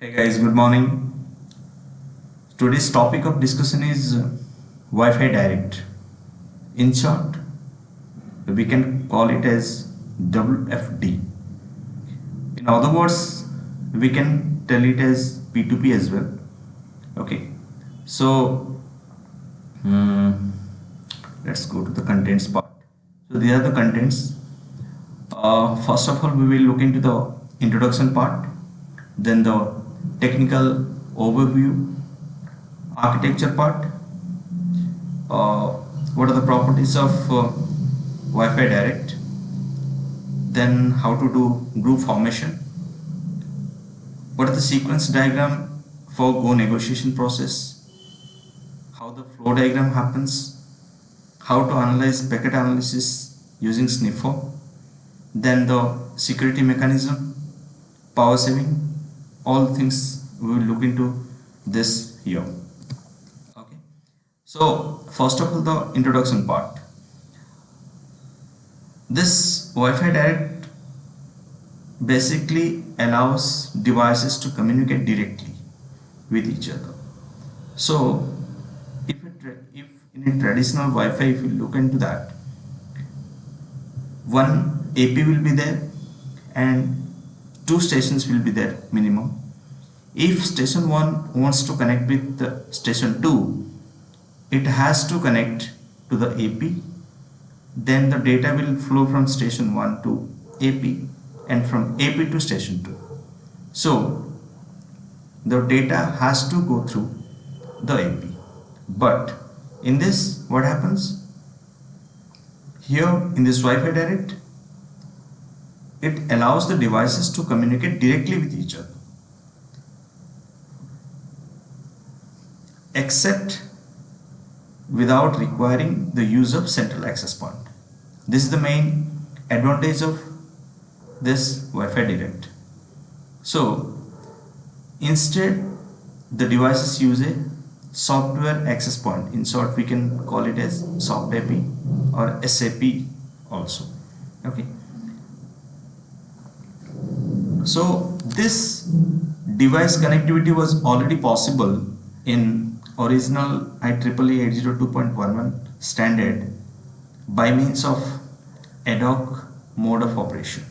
Hey guys, good morning. Today's topic of discussion is Wi-Fi Direct. In short, we can call it as WFD. In other words, we can tell it as P2P as well. Okay, so let's go to the contents part. So these are the contents. First of all, we will look into the introduction part, then the technical overview, architecture part, what are the properties of Wi-Fi Direct, then how to do group formation, what are the sequence diagram for Go negotiation process, how the flow diagram happens, how to analyze packet analysis using sniffer, then the security mechanism, power saving, all things we will look into this here. Okay, so first of all, the introduction part. This Wi-Fi Direct basically allows devices to communicate directly with each other. So if in a traditional Wi-Fi, if you look into that, one AP will be there and two stations will be there minimum. If station 1 wants to connect with the station 2, it has to connect to the AP, then the data will flow from station 1 to AP and from AP to station 2. So the data has to go through the AP. But in this, what happens? Here in this Wi-Fi Direct, it allows the devices to communicate directly with each other, except without requiring the use of central access point. This is the main advantage of this Wi-Fi Direct. So instead, the devices use a software access point. In short, we can call it as soft AP or SAP also. Okay, so this device connectivity was already possible in original IEEE 802.11 standard by means of ad hoc mode of operation.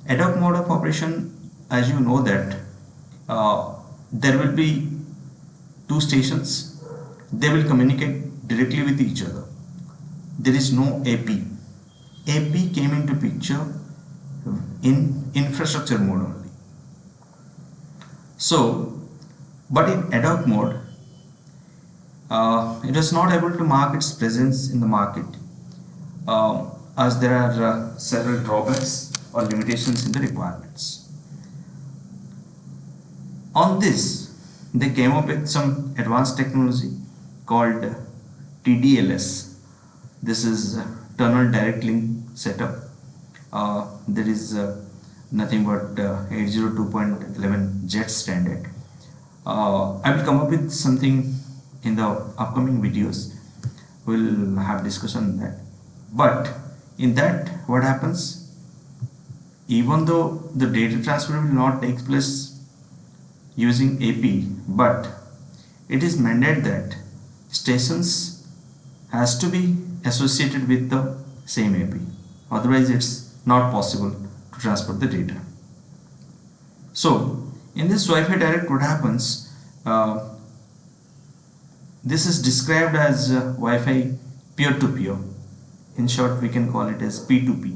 Ad hoc mode of operation, as you know that there will be two stations, they will communicate directly with each other. There is no AP. AP came into picture in infrastructure mode only. So, but in ad hoc mode, it was not able to mark its presence in the market as there are several drawbacks or limitations in the requirements. On this, they came up with some advanced technology called TDLS. This is Tunnel Direct Link Setup. There is nothing but 802.11 JET standard. I will come up with something in the upcoming videos. We'll have discussion on that. But in that, what happens? Even though the data transfer will not take place using AP, but it is mandated that stations has to be associated with the same AP. Otherwise, it's not possible to transfer the data. So in this Wi-Fi Direct, what happens? This is described as Wi-Fi peer-to-peer. In short, we can call it as P2P.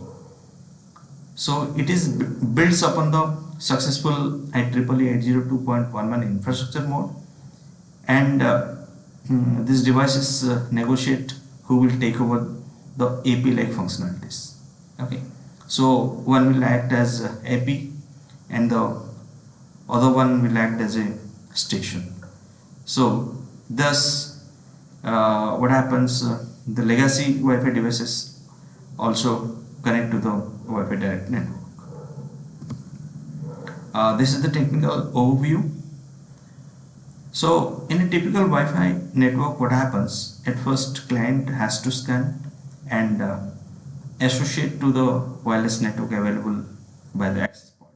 So it is builds upon the successful IEEE 802.11 infrastructure mode, and these devices negotiate who will take over the AP-like functionalities. Okay, so one will act as AP and the other one will act as a station. So thus what happens, the legacy Wi-Fi devices also connect to the Wi-Fi Direct network. This is the technical overview. So in a typical Wi-Fi network, what happens? At first, client has to scan and associate to the wireless network available by the access point.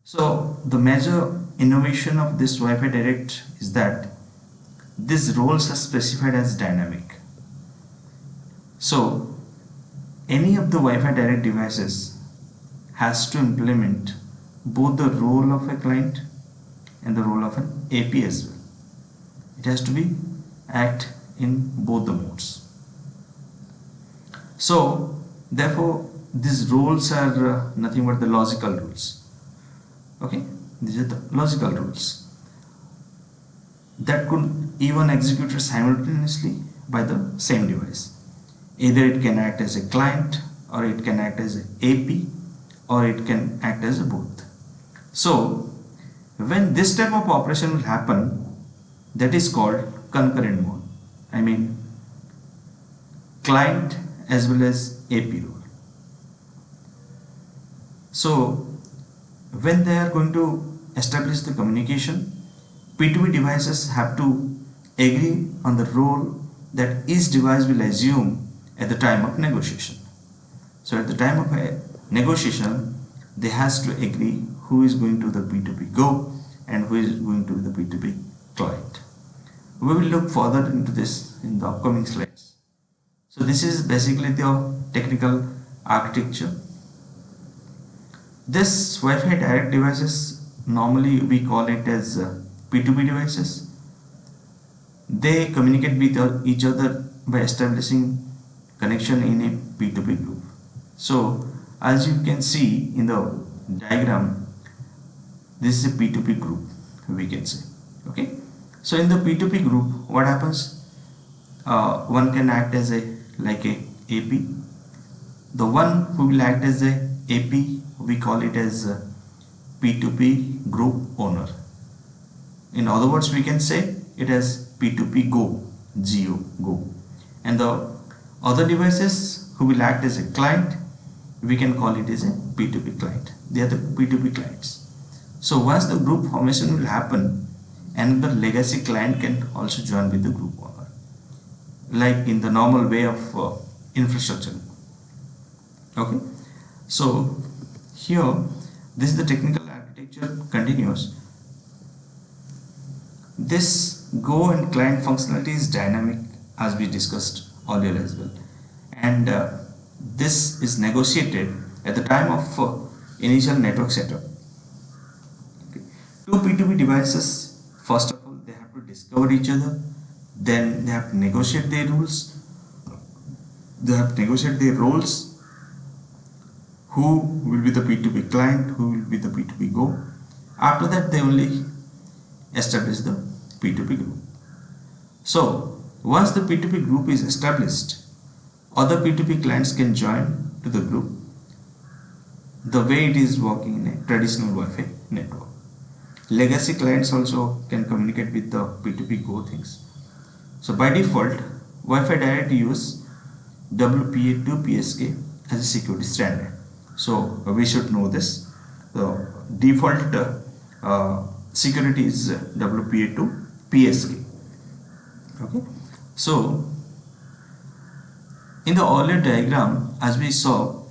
So the major innovation of this Wi-Fi Direct is that these roles are specified as dynamic. So any of the Wi-Fi Direct devices has to implement both the role of a client and the role of an AP as well. It has to be act in both the modes. So therefore these rules are nothing but the logical rules. Okay, these are the logical rules that could even executed simultaneously by the same device. Either it can act as a client, or it can act as an AP, or it can act as a both. So when this type of operation will happen, that is called concurrent mode. I mean client as well as AP role. So when they are going to establish the communication, P2P devices have to agree on the role that each device will assume at the time of negotiation. So at the time of a negotiation, they has to agree who is going to the P2P go and who is going to the P2P client. We will look further into this in the upcoming slides. So this is basically the technical architecture. This Wi-Fi direct devices, normally we call it as P2P devices. They communicate with each other by establishing connection in a P2P group. So as you can see in the diagram, this is a P2P group, we can say. Okay. So in the P2P group, what happens? One can act as a AP. The one who will act as a AP, we call it as a P2P group owner. In other words, we can say it as P2P go, go. And the other devices who will act as a client, we can call it as a P2P client. They are the P2P clients. So once the group formation will happen, another legacy client can also join with the group owner, like in the normal way of infrastructure. Okay. So here, this is the technical architecture continues. This go and client functionality is dynamic, as we discussed earlier as well, and this is negotiated at the time of initial network setup. Okay. Two P2P devices, first of all, they have to discover each other, then they have to negotiate their rules, they have to negotiate their roles, who will be the P2P client, who will be the P2P go. After that, they only establish the P2P group. So once the P2P group is established, other P2P clients can join to the group the way it is working in a traditional Wi-Fi network. Legacy clients also can communicate with the P2P go things. So by default, Wi-Fi Direct use WPA2 PSK as a security standard. So we should know this. The default security is WPA2 PSK. Okay. So in the earlier diagram, as we saw,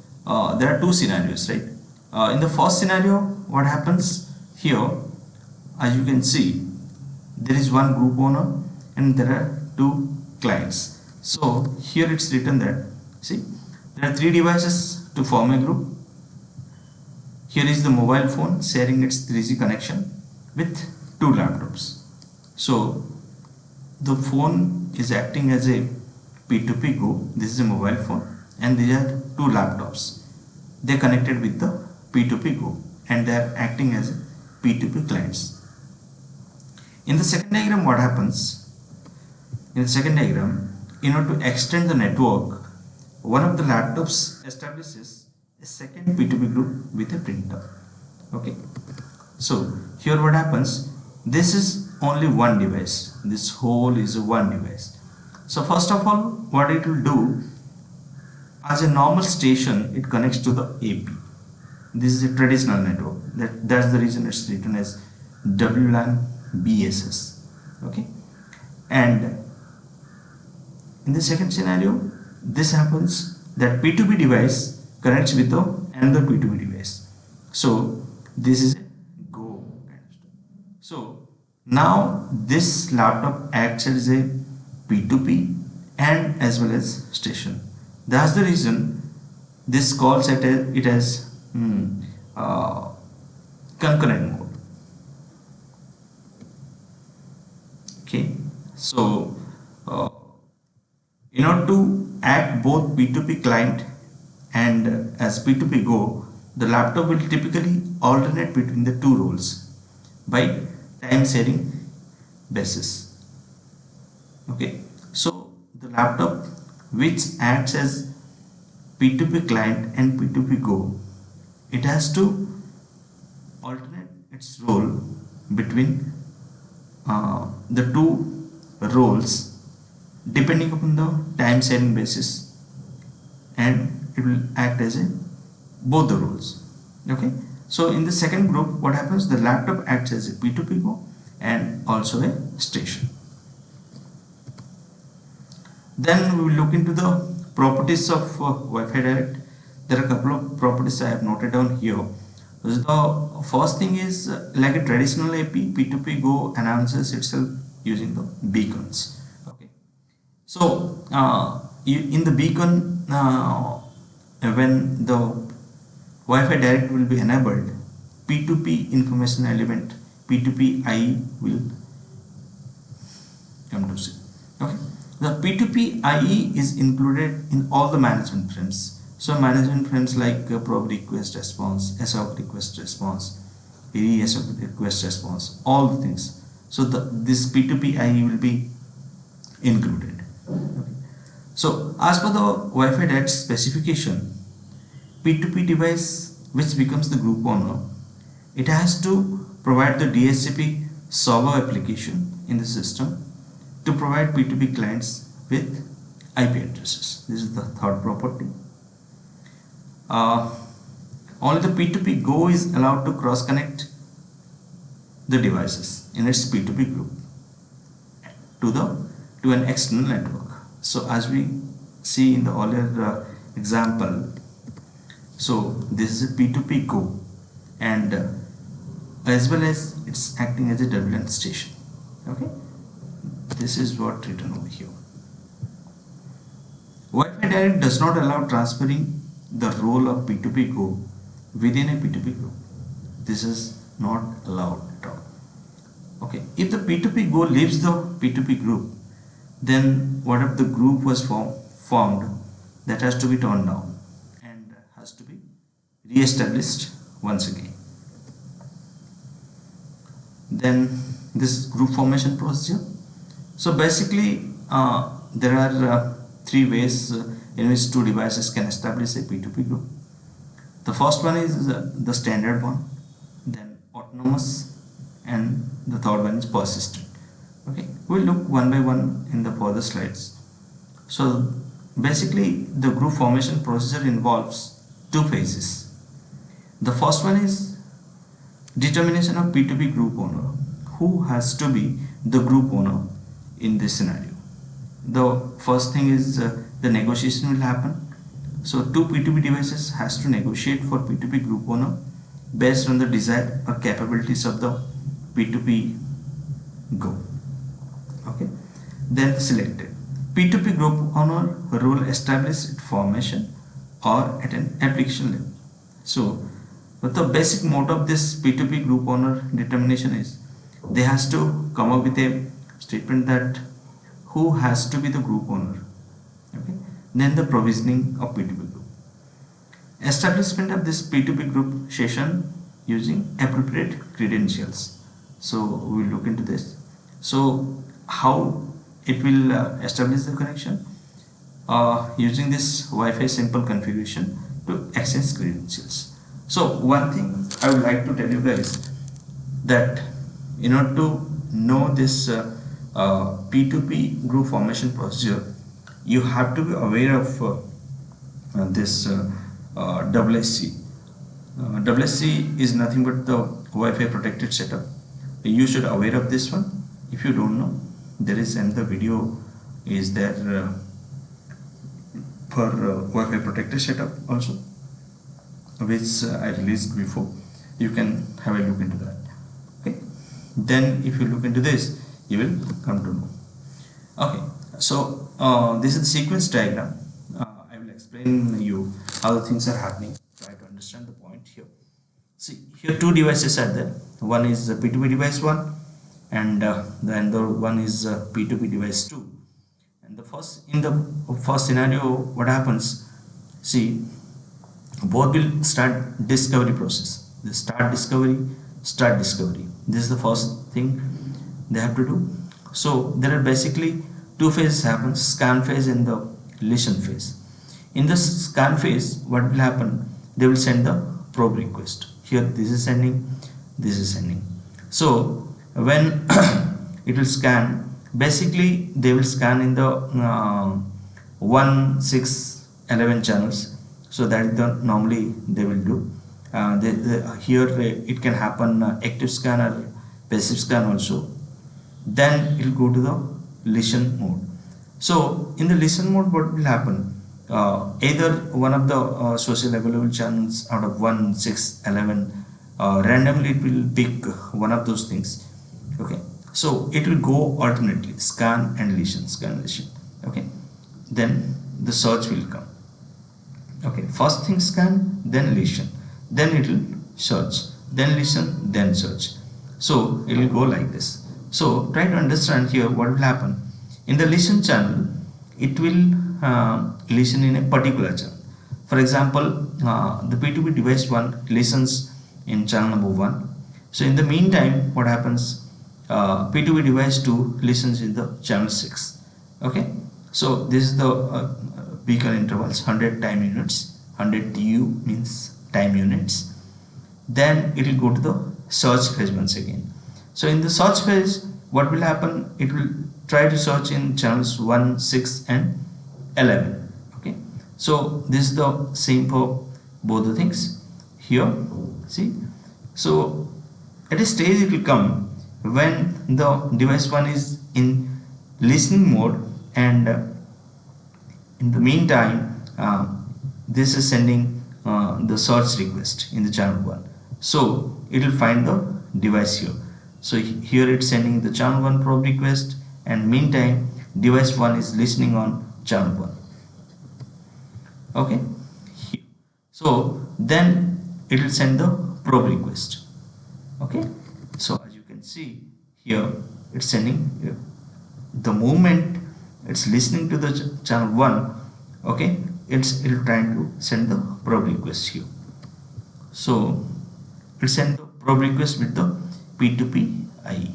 there are two scenarios, right? In the first scenario, what happens here, as you can see, there is one group owner and there are two clients. So here it's written that, see, there are three devices to form a group. Here is the mobile phone sharing its 3G connection with two laptops. So the phone is acting as a P2P go. This is a mobile phone and these are two laptops. They are connected with the P2P go and they are acting as P2P clients. In the second diagram, what happens? In the second diagram, in order to extend the network, one of the laptops establishes a second P2P group with a printer. Okay. So here what happens? This is only one device. This whole is one device. So first of all, what it will do, as a normal station, it connects to the AP. This is a traditional network. That's the reason it's written as WLAN BSS. Okay. And in the second scenario, this happens that P2P device connects with another P2P device. So this is a So now this laptop acts as a P2P and as well as station. That's the reason this calls it as uh, concurrent mode. Okay, so uh, in order to act both P2P client and as P2P Go, the laptop will typically alternate between the two roles by time sharing basis. Okay, so the laptop which acts as P2P client and P2P Go, it has to alternate its role between the two roles depending upon the time sharing basis, and it will act as a both the roles. Okay, so in the second group, what happens, the laptop acts as a P2P Go and also a station. Then we will look into the properties of Wi-Fi Direct. There are a couple of properties I have noted down here. The first thing is like a traditional AP, P2P Go announces itself using the beacons. Okay, so in the beacon, when the Wi-Fi Direct will be enabled, P2P information element, P2P IE will come to see. Okay, the P2P IE is included in all the management frames. So management frames like probe request response, SOC request response, SOC request response, all the things. So this P2P IE will be included. Okay. So as per the Wi-Fi Direct specification, P2P device which becomes the group owner, it has to provide the DHCP server application in the system to provide P2P clients with IP addresses. This is the third property. Only the P2P Go is allowed to cross connect the devices in its P2P group to an external network. So as we see in the earlier example, so this is a P2P Go, and as well as it's acting as a WLAN station. Okay, this is what written over here. Wi-Fi Direct does not allow transferring the role of P2P Go within a P2P group. This is not allowed at all. Okay, if the P2P Go leaves the P2P group, then what if the group was formed, that has to be torn down and has to be re-established once again. Then this group formation procedure. So basically there are three ways in which two devices can establish a P2P group. The first one is the standard one, then autonomous, and the third one is persistent. Okay, we'll look one by one in the further slides. So basically the group formation procedure involves two phases. The first one is determination of P2P group owner. Who has to be the group owner in this scenario? The first thing is the negotiation will happen. So two P2P devices has to negotiate for P2P group owner based on the desired or capabilities of the P2P Go. Okay, then selected P2P group owner role established at formation or at an application level. So but the basic mode of this P2P group owner determination is they has to come up with a statement that who has to be the group owner. Okay, then the provisioning of P2P group, establishment of this P2P group session using appropriate credentials. So we will look into this. So how it will establish the connection using this Wi-Fi simple configuration to access credentials. So one thing I would like to tell you guys, that in order to know this P2P group formation procedure, you have to be aware of this WSC. WSC is nothing but the Wi-Fi protected setup. You should aware of this one. If you don't know, there is another video is there for Wi-Fi protected setup also, which I released before. You can have a look into that. Okay, Then if you look into this, you will come to know. Okay, so this is the sequence diagram. I will explain you how the things are happening. Try to understand the point here. See, here two devices are there. One is P2P device 1 and the other one is P2P device 2. And in the first scenario, what happens? See, both will start discovery process. They start discovery. This is the first thing they have to do. So there are basically two phases happen: scan phase and the listen phase. In the scan phase, what will happen? They will send the probe request. Here this is sending, this is sending. So when it will scan, basically they will scan in the 1, 6, 11 channels. So that is the normally they will do. Here it can happen active scan or passive scan also. Then it will go to the listen mode. So in the listen mode, what will happen? Either one of the social available channels out of 1, 6, 11, randomly it will pick one of those things. Okay, so it will go alternately, scan and listen, scan, listen. Okay, then the search will come. Okay, first thing scan, then listen, then it will search, then listen, then search. So it will go like this. So try to understand here what will happen. In the listen channel, it will listen in a particular channel. For example, the P2P device 1 listens in channel number 1. So in the meantime, what happens? P2P device 2 listens in the channel 6. Okay, so this is the beacon intervals, 100 time units. 100 TU means time units. Then it will go to the search phase once again. So in the search phase, what will happen? It will try to search in channels 1, 6 and 11. Okay, so this is the same for both the things here. See, so at a stage it will come when the device 1 is in listening mode, and in the meantime this is sending the search request in the channel 1. So it will find the device here. So here it's sending the channel 1 probe request, and meantime device 1 is listening on channel 1. Okay, so then it will send the probe request. Okay, so as you can see here, it's sending the moment it's listening to the channel 1. Okay, it'll trying to send the probe request here. So it send the probe request with the P2P IE.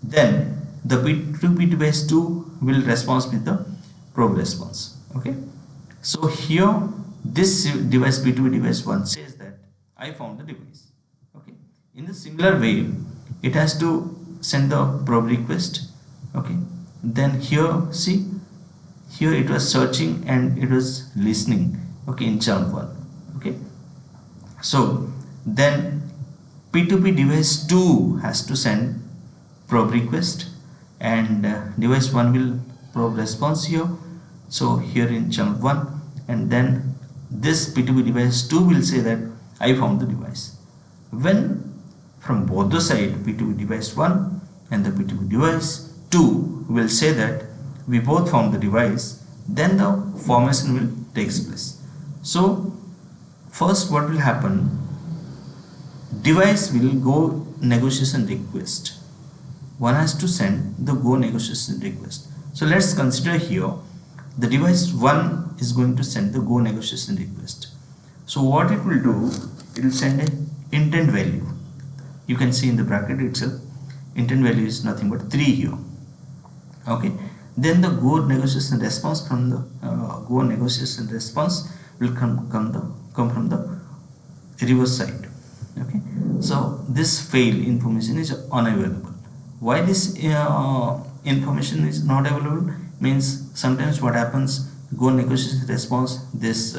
Then the P2P device 2 will respond with the probe response. Okay, so here this device P2P device 1 says that I found the device. Okay, in the similar way it has to send the probe request. Okay, then here see, here it was searching and it was listening. Okay, in channel 1. Okay, so then P2P device 2 has to send probe request, and device 1 will probe response here. So here in channel 1, and then this P2P device 2 will say that I found the device. When from both the side, P2P device 1 and the P2P device 2 will say that we both found the device, then the formation will takes place. So first what will happen? Device will go negotiation request. One has to send the go negotiation request. So let's consider here the device 1 is going to send the go negotiation request. So what it will do, it will send an intent value. You can see in the bracket itself, intent value is nothing but 3 here. Okay, then the go negotiation response from the go negotiation response will come from the reverse side. Okay, so this fail information is unavailable. Why this information is not available means sometimes what happens, go negotiation response, this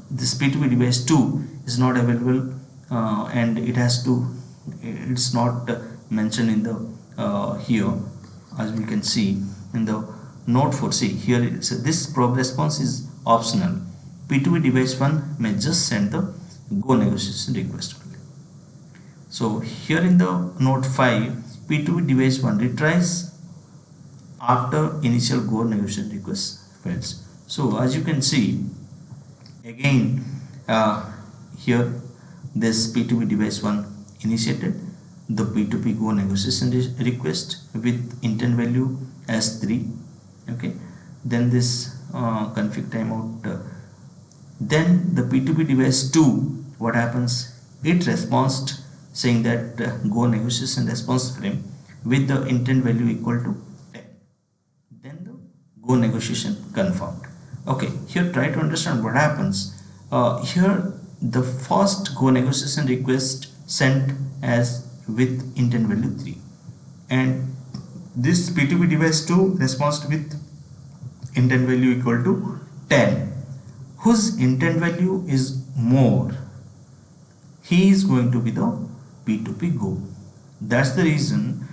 this P2P device 2 is not available, and it's not mentioned in the here, as we can see in the note 4. See here, this probe response is optional. P2P device 1 may just send the go negotiation request only. So here in the node 5, P2P device 1 retries after initial go negotiation request fails. So as you can see, again here this P2P device 1 initiated the P2P go negotiation request with intent value as 3. Okay, then this config timeout, then the P2P device 2, what happens, it responds saying that go negotiation response frame with the intent value equal to 10, then the go negotiation confirmed. Okay, here try to understand what happens. Here the first go negotiation request sent as with intent value 3, and this P2P device 2 responds with intent value equal to 10, whose intent value is more, he is going to be the P2P go. That's the reason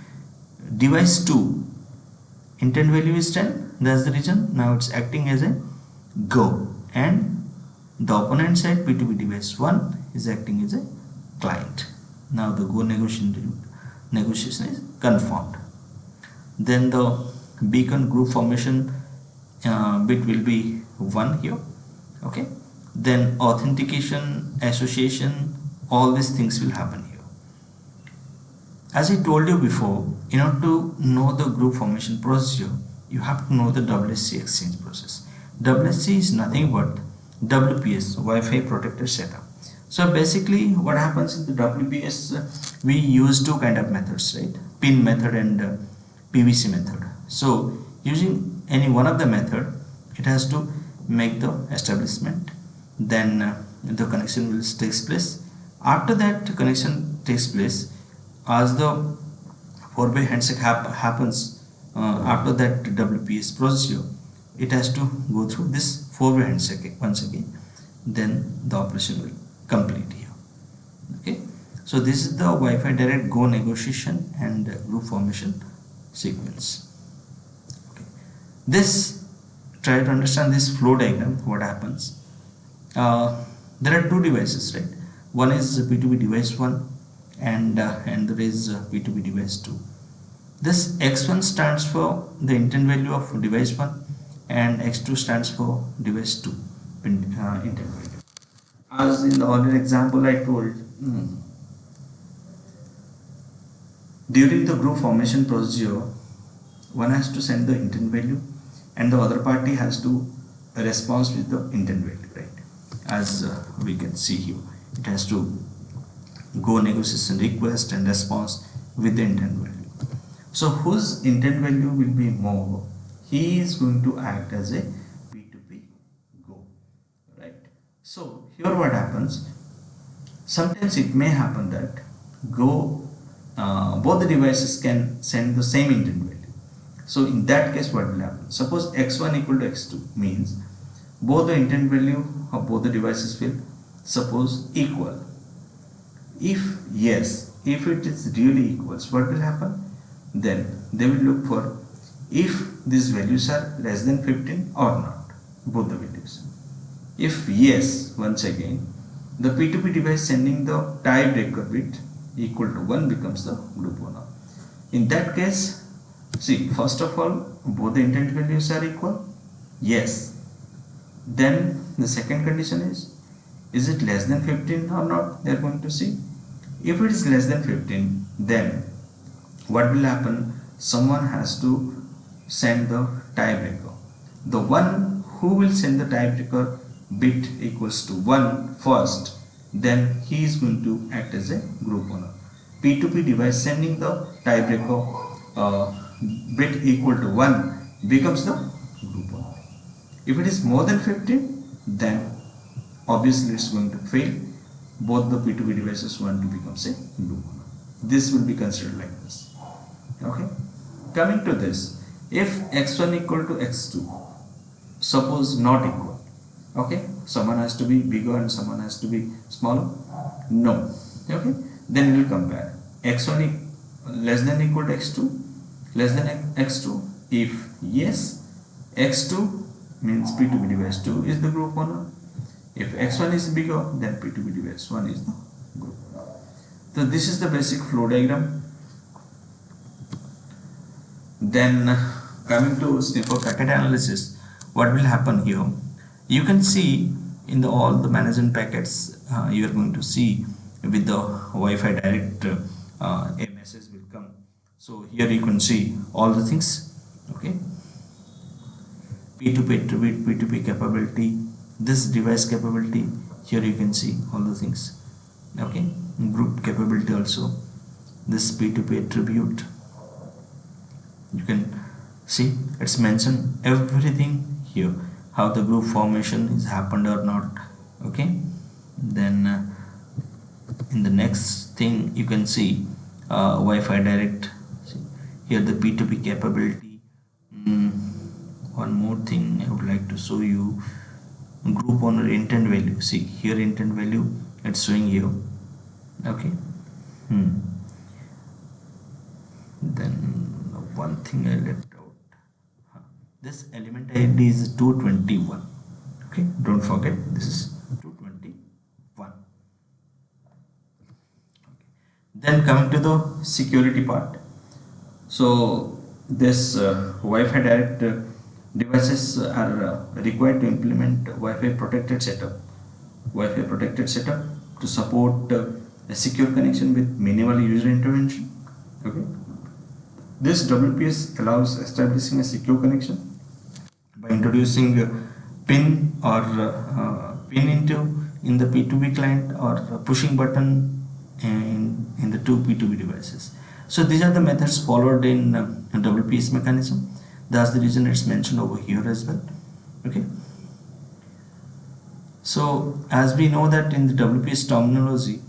device 2 intent value is 10. That's the reason now it's acting as a go, and the opponent side P2P device 1 is acting as a client. Now the go negotiation is confirmed. Then the beacon group formation bit will be 1 here. Okay, then authentication, association, all these things will happen here. As I told you before, in order to know the group formation procedure, you have to know the WSC exchange process. WSC is nothing but WPS, Wi-Fi protected setup. So basically what happens in the WPS, we use two kind of methods, right? Pin method and PVC method. So using any one of the method, it has to make the establishment, then the connection will takes place. After that connection takes place, as the 4-way handshake happens, after that WPS procedure, it has to go through this 4-way handshake once again, then the operation will complete here. Okay, so this is the Wi-Fi direct go negotiation and group formation sequence. Okay, this, try to understand this flow diagram, what happens. There are two devices, right? One is P2P device 1 and there is P2P device 2. This X1 stands for the intent value of device 1 and X2 stands for device 2 intent value. As in the earlier example I told, during the group formation procedure, one has to send the intent value and the other party has to respond with the intent value, right? As we can see here, it has to go negotiation request and response with the intent value. So whose intent value will be more, he is going to act as a P2P go, right? So here what happens, sometimes it may happen that go both the devices can send the same intent value. So in that case what will happen, suppose x1 equal to x2 means both the intent value of both the devices will suppose equal. If yes, if it is really equals, what will happen, then they will look for if these values are less than 15 or not, both the values. If yes, once again the P2P device sending the tiebreaker bit equal to 1 becomes the group owner. In that case, see, first of all both the intent values are equal, yes. Then the second condition is it less than 15 or not, they are going to see. If it is less than 15, then what will happen, someone has to send the tiebreaker. The one who will send the tiebreaker bit equals to 1 first, then he is going to act as a group owner. P2P device sending the tiebreaker bit equal to 1 becomes the group owner. If it is more than 15, then obviously it's going to fail. Both the P2P devices want to become a group owner. This will be considered like this. Okay. Coming to this, if x1 equal to x2, suppose not equal. Okay. Someone has to be bigger and someone has to be smaller. No. Okay. Then we will compare. X1 less than equal to x2, less than x2. If yes, x2 means P2P device 2 is the group owner. If x1 is bigger, then P2P device 1 is the group owner. So this is the basic flow diagram. Then coming to sniffer packet analysis, what will happen here? You can see in the all the management packets, you are going to see with the Wi-Fi direct a message will come. So here you can see all the things. Okay, P2P attribute, P2P capability, this device capability. Here you can see all the things. Okay, group capability also. This P2P attribute. You can see it's mentioned everything here, how the group formation is happened or not. Okay, then in the next thing you can see Wi-Fi direct. See, here the P2P capability. One more thing I would like to show you, group owner intent value. See here intent value, it's showing here. Okay. Then one thing I left out, this element ID is 221. Okay, don't forget this is 221. Okay. Then coming to the security part, so this Wi-Fi direct devices are required to implement Wi-Fi protected setup to support a secure connection with minimal user intervention. Okay, this WPS allows establishing a secure connection by introducing a pin or pin in the P2P client, or pushing button in the two P2P devices. So these are the methods followed in WPS mechanism. That's the reason it's mentioned over here as well. Okay. So as we know that in the WPS terminology,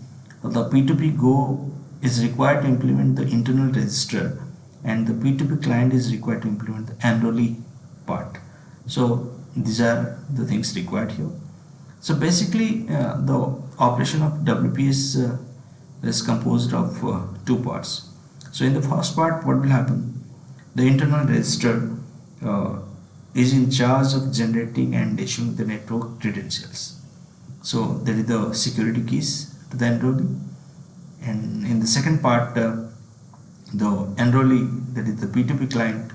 the P2P Go is required to implement the internal register, and the P2P client is required to implement the enrollee part. So these are the things required here. So basically the operation of WPS is composed of two parts. So in the first part, what will happen? The internal register is in charge of generating and issuing the network credentials. So there is the security keys to the enrollee, and in the second part, the enrollee, that is the P2P client,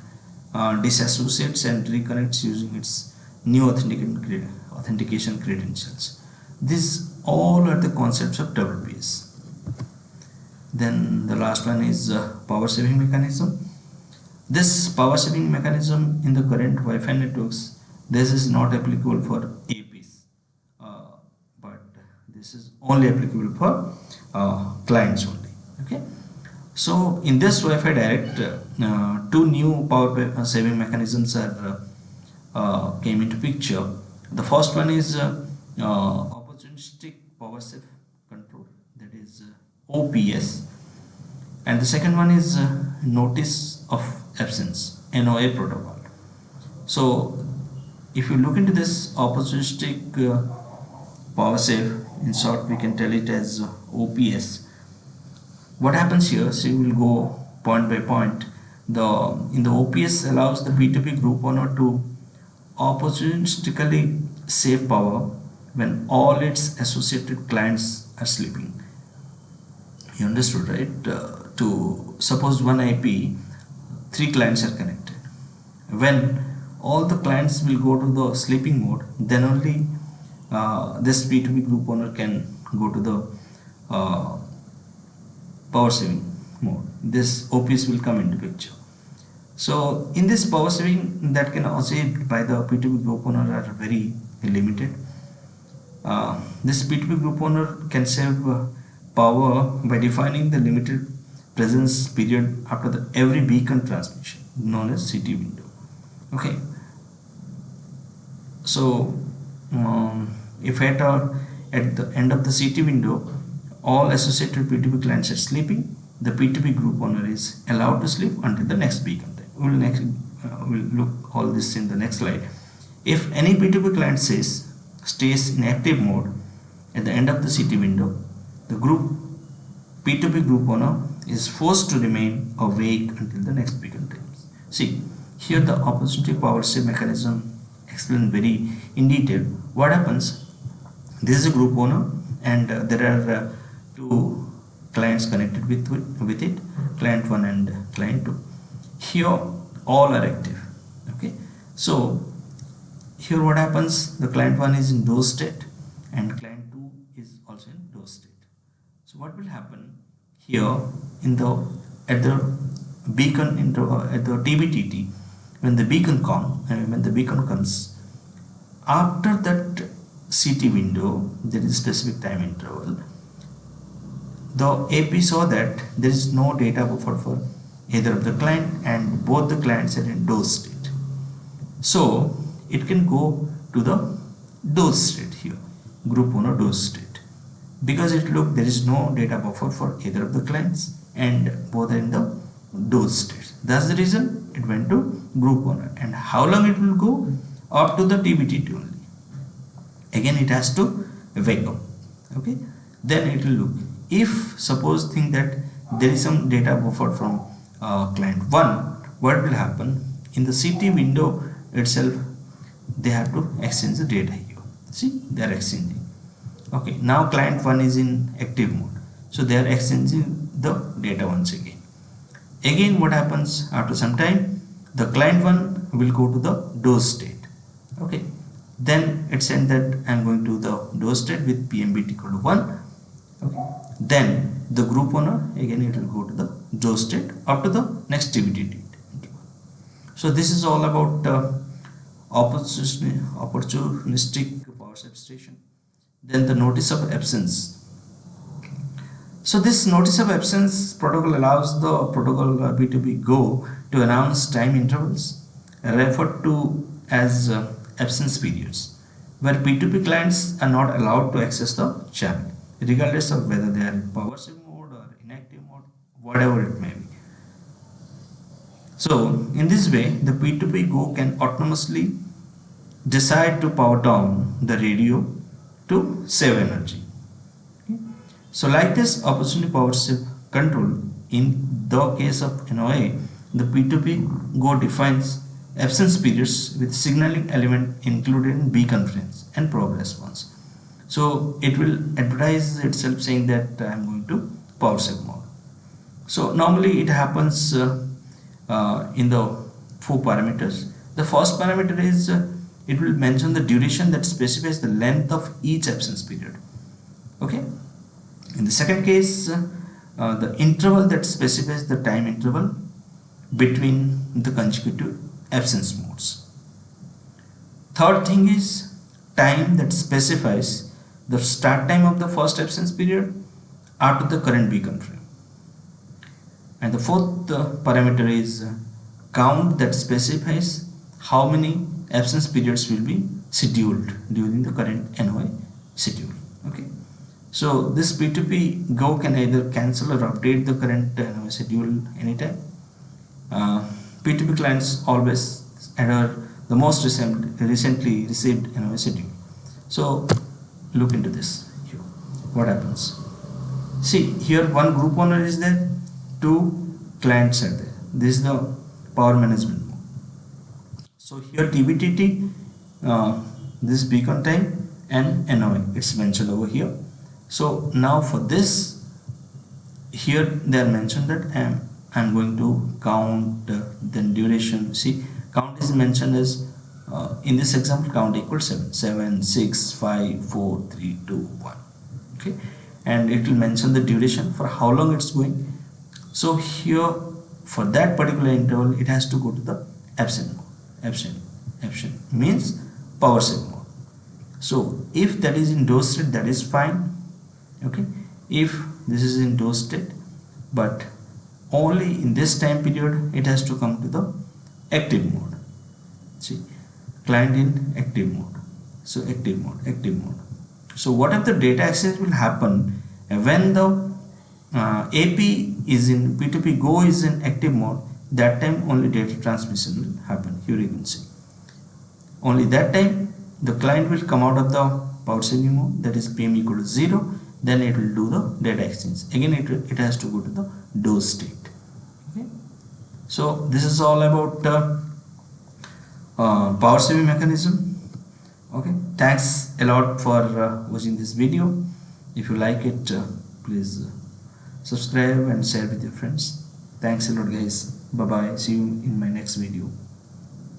disassociates and reconnects using its new authentication credentials. These all are the concepts of WPS. Then the last one is power saving mechanism. This power saving mechanism in the current Wi-Fi networks, this is not applicable for APs, but this is only applicable for clients only. Okay. So in this Wi-Fi direct, two new power saving mechanisms are came into picture. The first one is opportunistic power save control, that is OPS, and the second one is notice of absence, NOA protocol. So if you look into this opportunistic power save, in short we can tell it as OPS. What happens here, so we will go point by point. In the OPS allows the P2P group owner to opportunistically save power when all its associated clients are sleeping. You understood, right? To suppose one IP, 3 clients are connected. When all the clients will go to the sleeping mode, then only this P2P group owner can go to the power saving mode. This OPS will come into picture. So in this power saving that can oscillate by the P2P group owner are very limited. This P2P group owner can save power by defining the limited presence period after every beacon transmission, known as CT window. Okay. So if at the end of the CT window all associated P2P clients are sleeping, the P2P group owner is allowed to sleep until the next beacon time. We'll look all this in the next slide. If any P2P client stays in active mode at the end of the CT window, the P2P group owner is forced to remain awake until the next beacon time. See, here the opportunity power save mechanism explained very in detail. What happens? This is a group owner, and there are two clients connected with it, client 1 and client 2. Here all are active. Okay, so here what happens, the client 1 is in doze state and client 2 is also in doze state. So what will happen here in the at the beacon at the TBTT, when the beacon comes, after that CT window, there is a specific time interval. The AP saw that there is no data buffer for either of the client and both the clients are in doze state. So it can go to the doze state here, group 1 or doze state, because there is no data buffer for either of the clients and both are in the doze states. That's the reason it went to group 1. And how long it will go? Up to the TBTT only. Again it has to wake up. Okay, then it will look. If suppose think that there is some data buffer from client 1, what will happen in the CT window itself? They have to exchange the data here. See, they are exchanging. Okay, now client 1 is in active mode, so they are exchanging the data once again. Again what happens, after some time the client 1 will go to the doze state. Okay, then it said that I am going to the doze state with PMBT equal to 1. Okay, then the group owner again it will go to the doze state up to the next TBTT. So this is all about opportunistic power substitution. Then the notice of absence. So this notice of absence protocol allows the protocol P2P Go to announce time intervals referred to as absence periods, where P2P clients are not allowed to access the channel, regardless of whether they are in power save mode or inactive mode, whatever it may be. So in this way, the P2P Go can autonomously decide to power down the radio to save energy. Okay. So like this opportunity power save control, in the case of NOA, the P2P Go defines absence periods with signaling element included in beacon frames and probe response. So it will advertise itself saying that I am going to power save mode. So normally it happens in the 4 parameters. The first parameter is it will mention the duration that specifies the length of each absence period. Okay. In the second case, the interval that specifies the time interval between the consecutive absence modes. Third thing is time that specifies the start time of the first absence period after the current beacon frame. And the fourth parameter is count that specifies how many absence periods will be scheduled during the current NOA schedule. Okay. So this P2P Go can either cancel or update the current NOA schedule anytime. P2P clients always adhere the most recently received NOA schedule. So look into this. Here, what happens? See, here one group owner is there, 2 clients are there. This is the power management mode. So here TBTT, this beacon time and NOA, it's mentioned over here. So now for this, here they are mentioned that I'm going to count then duration. See, count is mentioned as in this example count equals 7, 6, 5, 4, 3, 2, 1. Okay, and it will mention the duration for how long it's going. So here for that particular interval it has to go to the absent mode. Absent means power save mode. So if that is in doze state, that is fine. Okay, if this is in doze state, but only in this time period it has to come to the active mode. See, client in active mode. So active mode. So what if the data exchange will happen when the AP is in P2P Go is in active mode? That time only data transmission will happen. Here you can see. Only that time the client will come out of the power saving mode, that is PM equal to 0. Then it will do the data exchange. Again it has to go to the doze state. Okay. So this is all about power saving mechanism. Okay. Thanks a lot for watching this video. If you like it, please subscribe and share with your friends. Thanks a lot guys. Bye bye. See you in my next video.